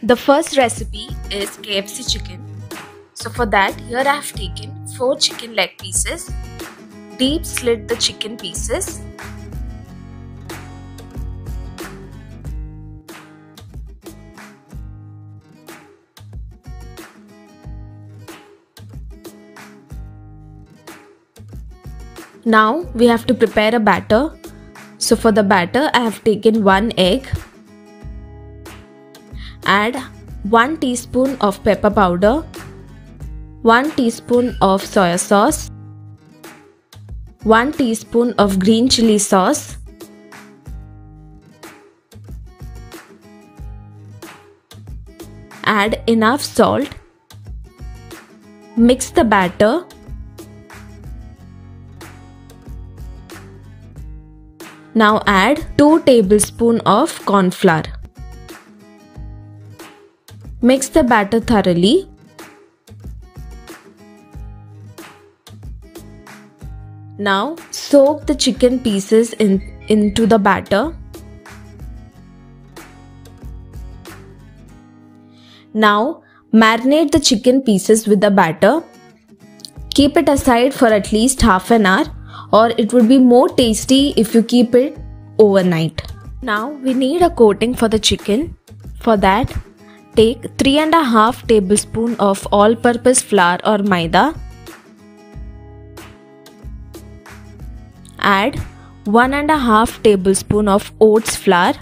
The first recipe is KFC chicken. So for that, here I have taken 4 chicken leg pieces, deep slit the chicken pieces, now we have to prepare a batter. So for the batter, I have taken 1 egg. Add 1 teaspoon of pepper powder, 1 teaspoon of soya sauce, 1 teaspoon of green chili sauce, add enough salt, mix the batter, now add 2 tablespoons of corn flour. Mix the batter thoroughly. Now soak the chicken pieces into the batter. Now marinate the chicken pieces with the batter. Keep it aside for at least half an hour, or it would be more tasty if you keep it overnight. Now we need a coating for the chicken. For that, take 3.5 tablespoons of all-purpose flour or maida. Add 1.5 tablespoons of oats flour.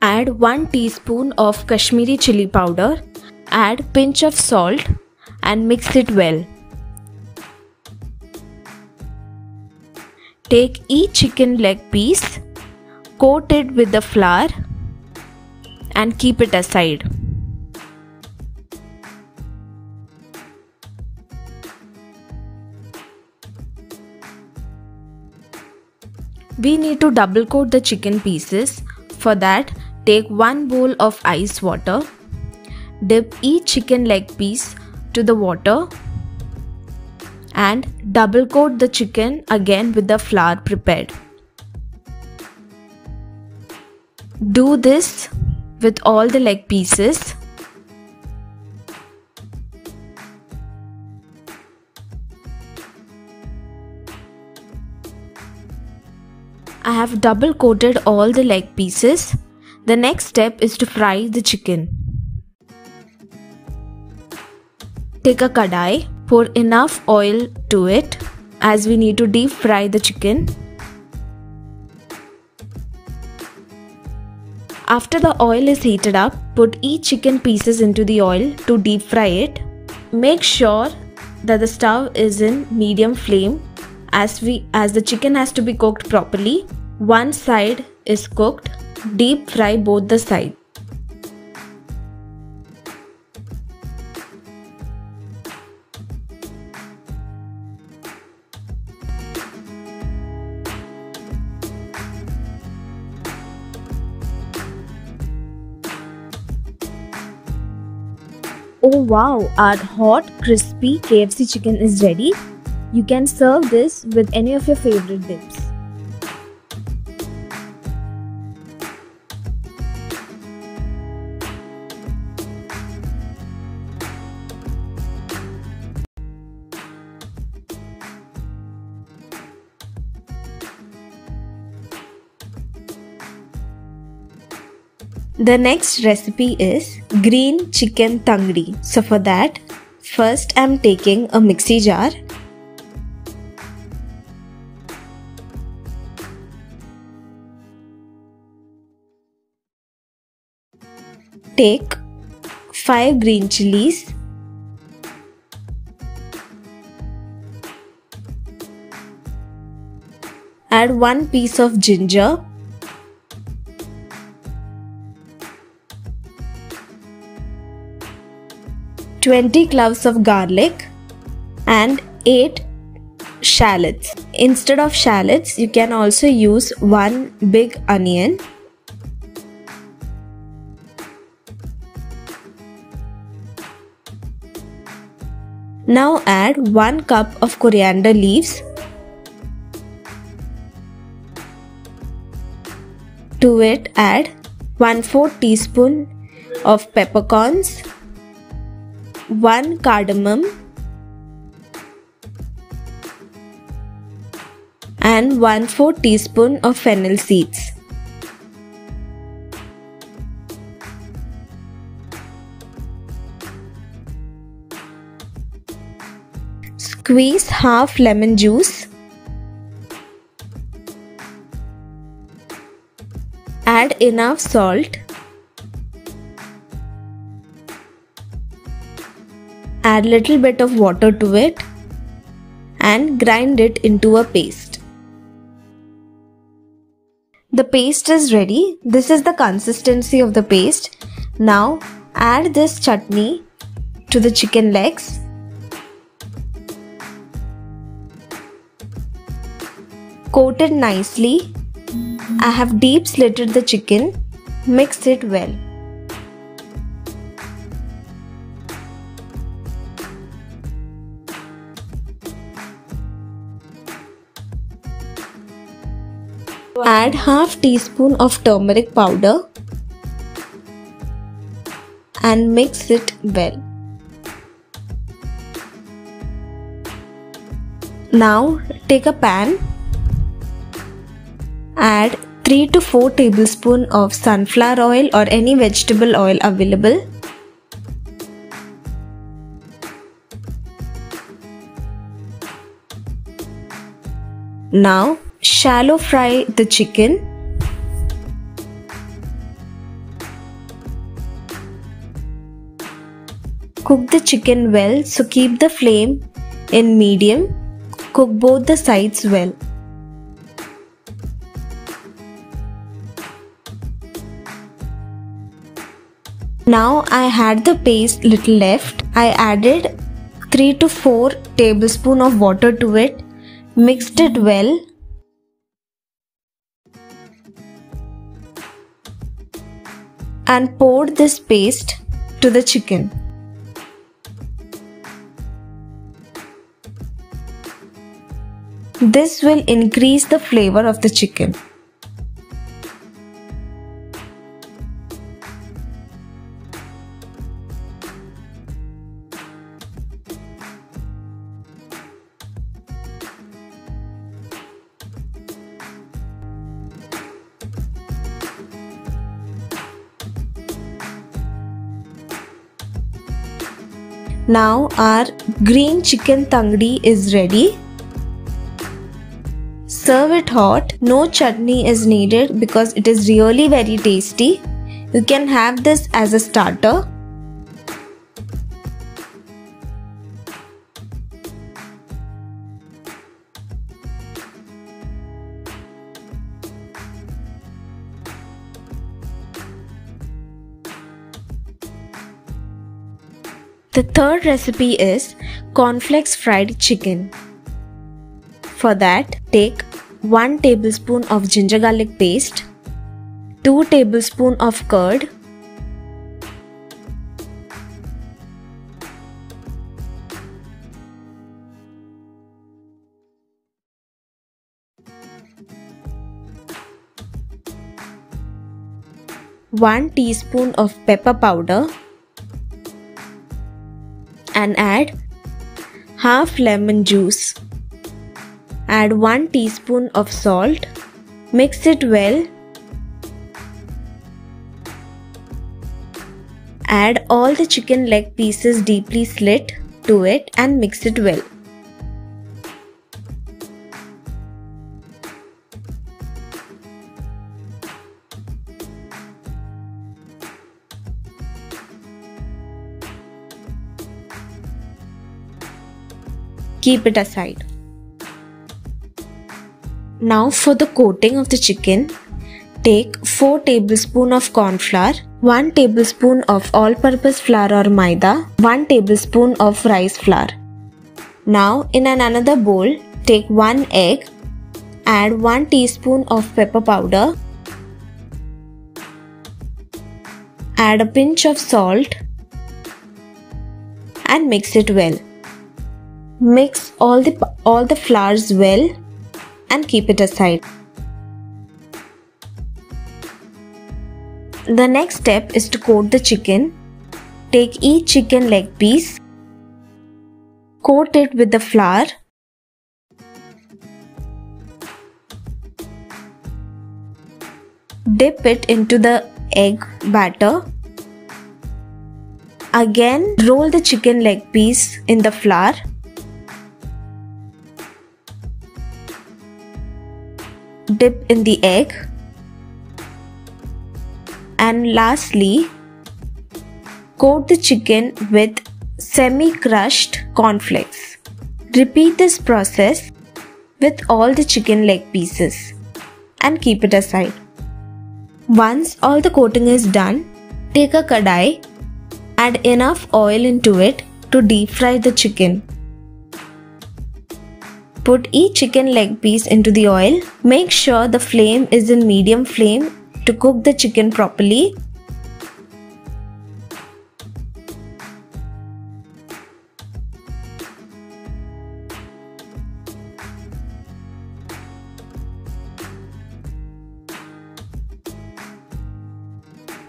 Add 1 teaspoon of Kashmiri chili powder. Add pinch of salt and mix it well. Take each chicken leg piece, coat it with the flour and keep it aside. We need to double coat the chicken pieces. For that, take 1 bowl of ice water. Dip each chicken leg piece to the water and double coat the chicken again with the flour prepared. Do this with all the leg pieces. I have double coated all the leg pieces. The next step is to fry the chicken. Take a kadai, pour enough oil to it as we need to deep fry the chicken. After the oil is heated up, put each chicken pieces into the oil to deep fry it. Make sure that the stove is in medium flame as the chicken has to be cooked properly. One side is cooked, deep fry both the sides. Oh wow, our hot, crispy KFC chicken is ready. You can serve this with any of your favorite dips. The next recipe is green chicken tangri. So for that, first I'm taking a mixie jar. Take 5 green chilies. Add 1 piece of ginger. 20 cloves of garlic and 8 shallots. Instead of shallots, you can also use 1 big onion. Now add 1 cup of coriander leaves. To it add 1/4 teaspoon of peppercorns, 1 cardamom, and 1/4 teaspoon of fennel seeds. Squeeze half lemon juice. Add enough salt. Add little bit of water to it and grind it into a paste. The paste is ready. This is the consistency of the paste. Now add this chutney to the chicken legs. Coat it nicely. I have deep slitted the chicken. Mix it well. Add half teaspoon of turmeric powder and mix it well. Now take a pan. Add 3 to 4 tablespoons of sunflower oil or any vegetable oil available. Now shallow fry the chicken. Cook the chicken well, so keep the flame in medium. Cook both the sides well. Now I had the paste little left. I added 3 to 4 tablespoons of water to it. Mixed it well. And poured this paste to the chicken. This will increase the flavor of the chicken. Now our green chicken tangdi is ready. Serve it hot. No chutney is needed because it is really very tasty. You can have this as a starter. The third recipe is cornflakes fried chicken. For that, take 1 tablespoon of ginger garlic paste, 2 tablespoons of curd, one teaspoon of pepper powder, and add half lemon juice. Add 1 teaspoon of salt. Mix it well. Add all the chicken leg pieces deeply slit to it and mix it well. Keep it aside. Now for the coating of the chicken, take 4 tablespoons of corn flour, 1 tablespoon of all-purpose flour or maida, 1 tablespoon of rice flour. Now in another bowl, take 1 egg, add 1 teaspoon of pepper powder, add a pinch of salt and mix it well. Mix all the flours well and keep it aside. The next step is to coat the chicken. Take each chicken leg piece, coat it with the flour, dip it into the egg batter. Again, roll the chicken leg piece in the flour. Dip in the egg. And lastly, coat the chicken with semi-crushed cornflakes. Repeat this process with all the chicken leg pieces and keep it aside. Once all the coating is done, take a kadai, add enough oil into it to deep fry the chicken. Put each chicken leg piece into the oil. Make sure the flame is in medium flame to cook the chicken properly.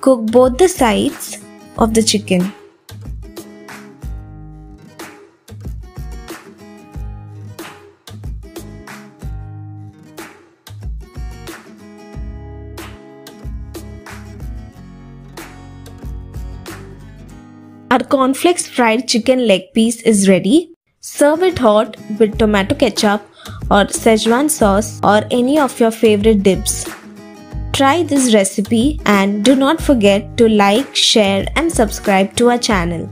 Cook both the sides of the chicken. Our cornflakes fried chicken leg piece is ready. Serve it hot with tomato ketchup or Szechuan sauce or any of your favorite dips. Try this recipe and do not forget to like, share and subscribe to our channel.